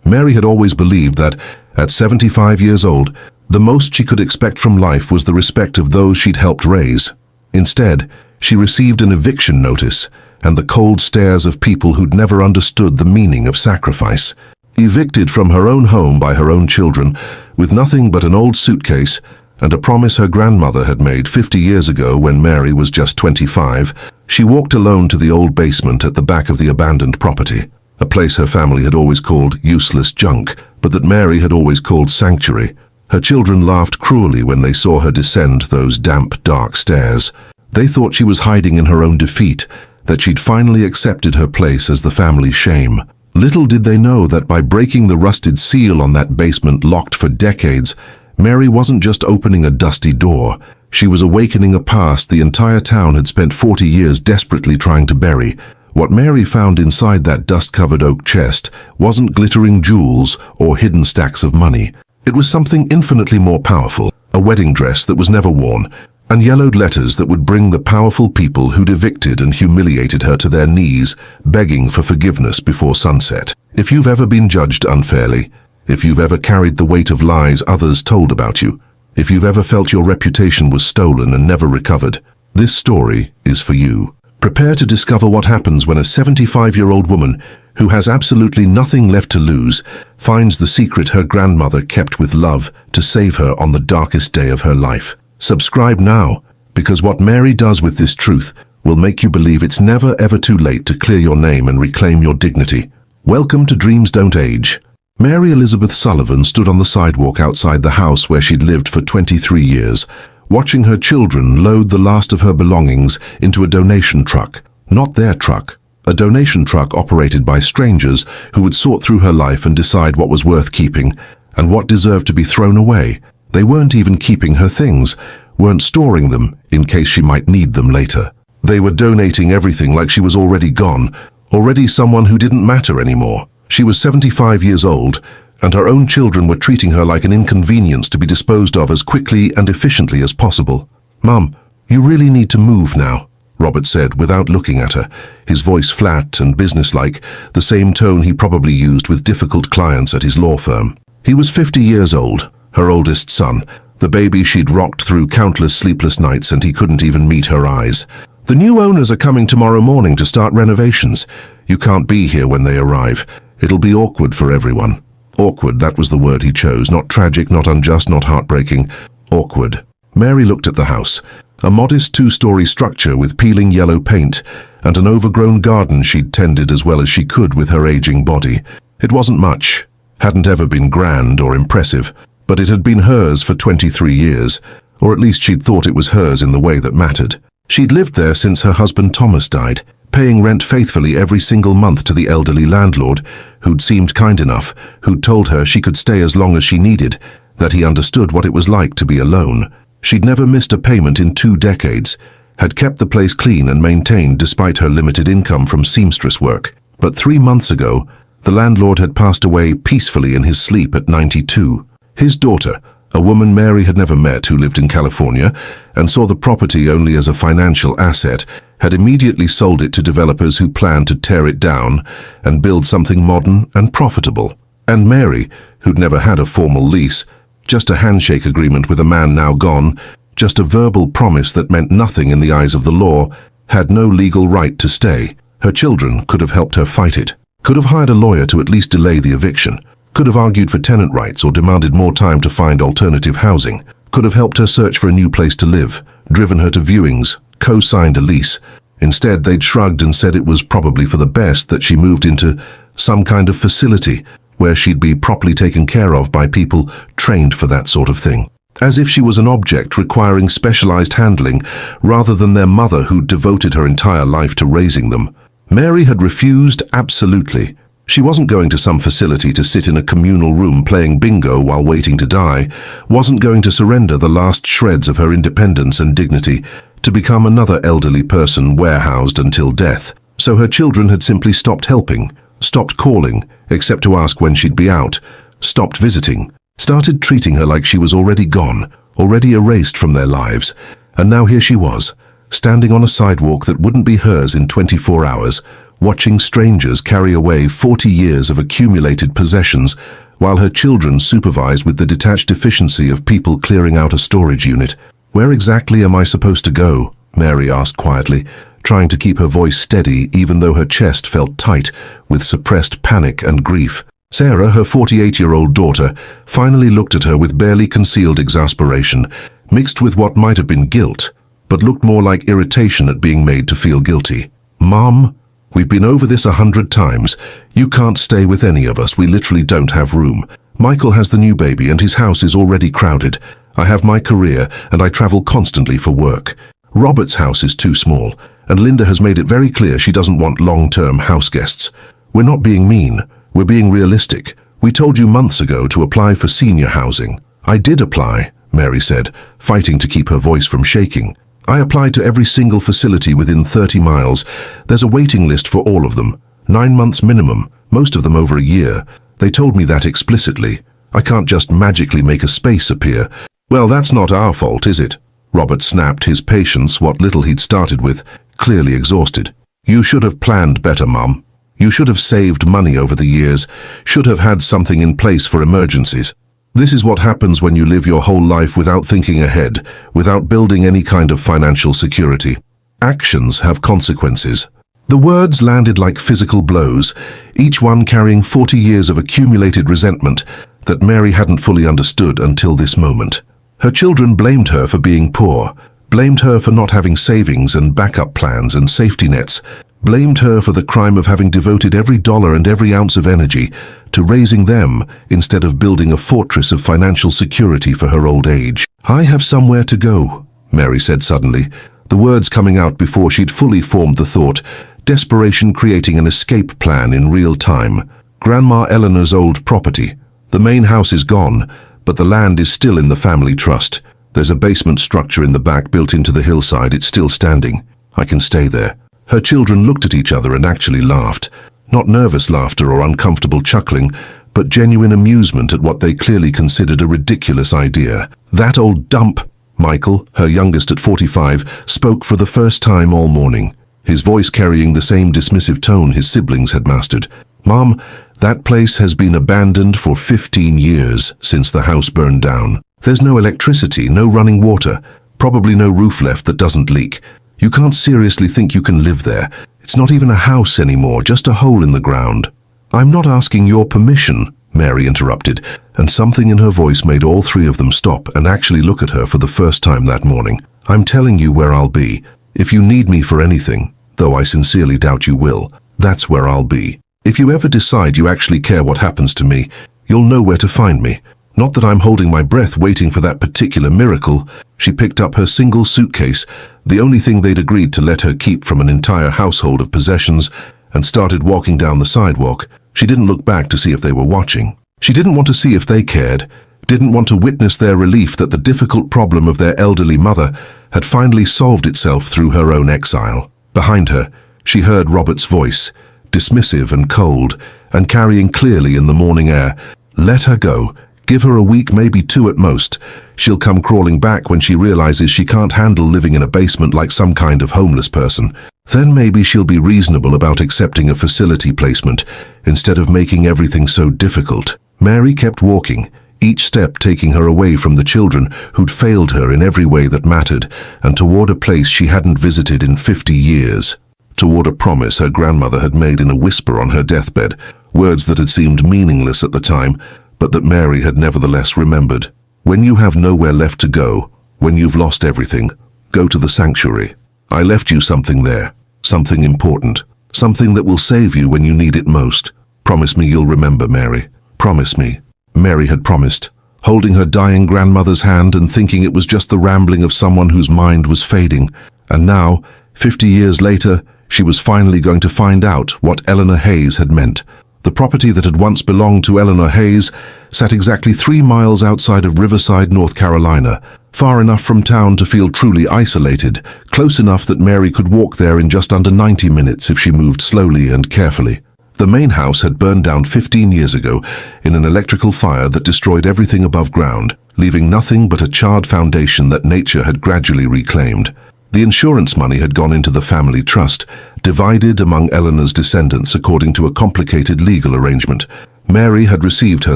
Mary had always believed that, at 75 years old, the most she could expect from life was the respect of those she'd helped raise. Instead, she received an eviction notice and the cold stares of people who'd never understood the meaning of sacrifice. Evicted from her own home by her own children, with nothing but an old suitcase and a promise her grandmother had made 50 years ago when Mary was just 25, she walked alone to the old basement at the back of the abandoned property, a place her family had always called useless junk, but that Mary had always called sanctuary. Her children laughed cruelly when they saw her descend those damp, dark stairs. They thought she was hiding in her own defeat, that she'd finally accepted her place as the family's shame. Little did they know that by breaking the rusted seal on that basement locked for decades, Mary wasn't just opening a dusty door, she was awakening a past the entire town had spent 40 years desperately trying to bury. What Mary found inside that dust-covered oak chest wasn't glittering jewels or hidden stacks of money. It was something infinitely more powerful, a wedding dress that was never worn, and yellowed letters that would bring the powerful people who'd evicted and humiliated her to their knees, begging for forgiveness before sunset. If you've ever been judged unfairly, if you've ever carried the weight of lies others told about you, if you've ever felt your reputation was stolen and never recovered, this story is for you. Prepare to discover what happens when a 75-year-old woman who has absolutely nothing left to lose finds the secret her grandmother kept with love to save her on the darkest day of her life. Subscribe now, because what Mary does with this truth will make you believe it's never ever too late to clear your name and reclaim your dignity. Welcome to Dreams Don't Age. Mary Elizabeth Sullivan stood on the sidewalk outside the house where she'd lived for 23 years, watching her children load the last of her belongings into a donation truck. Not their truck, a donation truck operated by strangers who would sort through her life and decide what was worth keeping and what deserved to be thrown away. They weren't even keeping her things, weren't storing them in case she might need them later. They were donating everything like she was already gone, already someone who didn't matter anymore. She was 75 years old, and her own children were treating her like an inconvenience to be disposed of as quickly and efficiently as possible. "Mum, you really need to move now," Robert said without looking at her, his voice flat and businesslike, the same tone he probably used with difficult clients at his law firm. He was 50 years old, her oldest son, the baby she'd rocked through countless sleepless nights, and he couldn't even meet her eyes. "The new owners are coming tomorrow morning to start renovations. You can't be here when they arrive. It'll be awkward for everyone." Awkward, that was the word he chose, not tragic, not unjust, not heartbreaking. Awkward. Mary looked at the house, a modest two-story structure with peeling yellow paint and an overgrown garden she'd tended as well as she could with her aging body. It wasn't much, hadn't ever been grand or impressive, but it had been hers for 23 years, or at least she'd thought it was hers in the way that mattered. She'd lived there since her husband Thomas died, paying rent faithfully every single month to the elderly landlord, who'd seemed kind enough, who'd told her she could stay as long as she needed, that he understood what it was like to be alone. She'd never missed a payment in 2 decades, had kept the place clean and maintained despite her limited income from seamstress work. But 3 months ago, the landlord had passed away peacefully in his sleep at 92. His daughter, a woman Mary had never met who lived in California and saw the property only as a financial asset, had immediately sold it to developers who planned to tear it down and build something modern and profitable. And Mary, who'd never had a formal lease, just a handshake agreement with a man now gone, just a verbal promise that meant nothing in the eyes of the law, had no legal right to stay. Her children could have helped her fight it, could have hired a lawyer to at least delay the eviction, could have argued for tenant rights or demanded more time to find alternative housing, could have helped her search for a new place to live, driven her to viewings, co-signed a lease. Instead, they'd shrugged and said it was probably for the best that she moved into some kind of facility where she'd be properly taken care of by people trained for that sort of thing. As if she was an object requiring specialized handling rather than their mother who'd devoted her entire life to raising them. Mary had refused absolutely. She wasn't going to some facility to sit in a communal room playing bingo while waiting to die, wasn't going to surrender the last shreds of her independence and dignity to become another elderly person warehoused until death. So her children had simply stopped helping, stopped calling, except to ask when she'd be out, stopped visiting, started treating her like she was already gone, already erased from their lives. And now here she was, standing on a sidewalk that wouldn't be hers in 24 hours, watching strangers carry away 40 years of accumulated possessions, while her children supervised with the detached efficiency of people clearing out a storage unit. "Where exactly am I supposed to go?" Mary asked quietly, trying to keep her voice steady even though her chest felt tight with suppressed panic and grief. Sarah, her 48-year-old daughter, finally looked at her with barely concealed exasperation, mixed with what might have been guilt, but looked more like irritation at being made to feel guilty. "Mom, we've been over this 100 times. You can't stay with any of us. We literally don't have room. Michael has the new baby and his house is already crowded. I have my career and I travel constantly for work. Robert's house is too small, and Linda has made it very clear she doesn't want long-term house guests. We're not being mean. We're being realistic. We told you months ago to apply for senior housing." "I did apply," Mary said, fighting to keep her voice from shaking. "I applied to every single facility within 30 miles. There's a waiting list for all of them. 9 months minimum, most of them over a year. They told me that explicitly. I can't just magically make a space appear." "Well, that's not our fault, is it?" Robert snapped, his patience, what little he'd started with, clearly exhausted. "You should have planned better, Mom. You should have saved money over the years, should have had something in place for emergencies. This is what happens when you live your whole life without thinking ahead, without building any kind of financial security. Actions have consequences." The words landed like physical blows, each one carrying 40 years of accumulated resentment that Mary hadn't fully understood until this moment. Her children blamed her for being poor, blamed her for not having savings and backup plans and safety nets, blamed her for the crime of having devoted every dollar and every ounce of energy to raising them instead of building a fortress of financial security for her old age. "I have somewhere to go," Mary said suddenly, the words coming out before she'd fully formed the thought, desperation creating an escape plan in real time. "Grandma Eleanor's old property. The main house is gone, but the land is still in the family trust. There's a basement structure in the back built into the hillside. It's still standing. I can stay there." Her children looked at each other and actually laughed. Not nervous laughter or uncomfortable chuckling, but genuine amusement at what they clearly considered a ridiculous idea. "That old dump," Michael, her youngest at 45, spoke for the first time all morning, his voice carrying the same dismissive tone his siblings had mastered. "Mom, that place has been abandoned for 15 years since the house burned down. There's no electricity, no running water, probably no roof left that doesn't leak. You can't seriously think you can live there. It's not even a house anymore, just a hole in the ground." "I'm not asking your permission," Mary interrupted, and something in her voice made all three of them stop and actually look at her for the first time that morning. "I'm telling you where I'll be. If you need me for anything, though I sincerely doubt you will, that's where I'll be. If you ever decide you actually care what happens to me, you'll know where to find me. Not that I'm holding my breath waiting for that particular miracle." She picked up her single suitcase, the only thing they'd agreed to let her keep from an entire household of possessions, and started walking down the sidewalk. She didn't look back to see if they were watching. She didn't want to see if they cared, didn't want to witness their relief that the difficult problem of their elderly mother had finally solved itself through her own exile. Behind her, she heard Robert's voice, dismissive and cold, and carrying clearly in the morning air. "Let her go. Give her a week, maybe 2 at most. She'll come crawling back when she realizes she can't handle living in a basement like some kind of homeless person. Then maybe she'll be reasonable about accepting a facility placement instead of making everything so difficult." Mary kept walking, each step taking her away from the children who'd failed her in every way that mattered, and toward a place she hadn't visited in 50 years. Toward a promise her grandmother had made in a whisper on her deathbed, words that had seemed meaningless at the time, but that Mary had nevertheless remembered. "When you have nowhere left to go, when you've lost everything, go to the sanctuary. I left you something there, something important, something that will save you when you need it most. Promise me you'll remember, Mary. Promise me." Mary had promised, holding her dying grandmother's hand and thinking it was just the rambling of someone whose mind was fading. And now, 50 years later, she was finally going to find out what Eleanor Hayes had meant. The property that had once belonged to Eleanor Hayes sat exactly 3 miles outside of Riverside, North Carolina, far enough from town to feel truly isolated, close enough that Mary could walk there in just under 90 minutes if she moved slowly and carefully. The main house had burned down 15 years ago in an electrical fire that destroyed everything above ground, leaving nothing but a charred foundation that nature had gradually reclaimed. The insurance money had gone into the family trust, divided among Eleanor's descendants according to a complicated legal arrangement. Mary had received her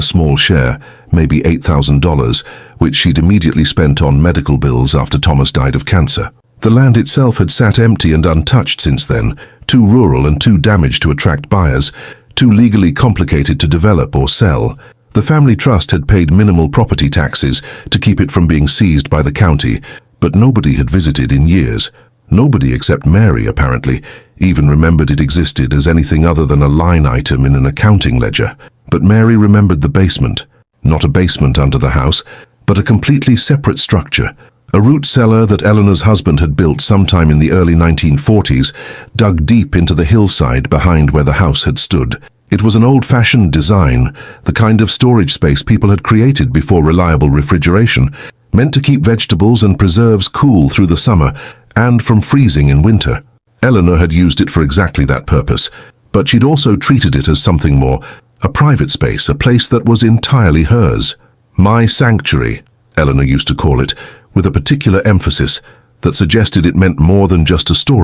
small share, maybe $8,000, which she'd immediately spent on medical bills after Thomas died of cancer. The land itself had sat empty and untouched since then, too rural and too damaged to attract buyers, too legally complicated to develop or sell. The family trust had paid minimal property taxes to keep it from being seized by the county, but nobody had visited in years. Nobody except Mary, apparently, even remembered it existed as anything other than a line item in an accounting ledger. But Mary remembered the basement. Not a basement under the house, but a completely separate structure. A root cellar that Eleanor's husband had built sometime in the early 1940s, dug deep into the hillside behind where the house had stood. It was an old-fashioned design, the kind of storage space people had created before reliable refrigeration, meant to keep vegetables and preserves cool through the summer and from freezing in winter. Eleanor had used it for exactly that purpose, but she'd also treated it as something more, a private space, a place that was entirely hers. My sanctuary, Eleanor used to call it, with a particular emphasis that suggested it meant more than just a story.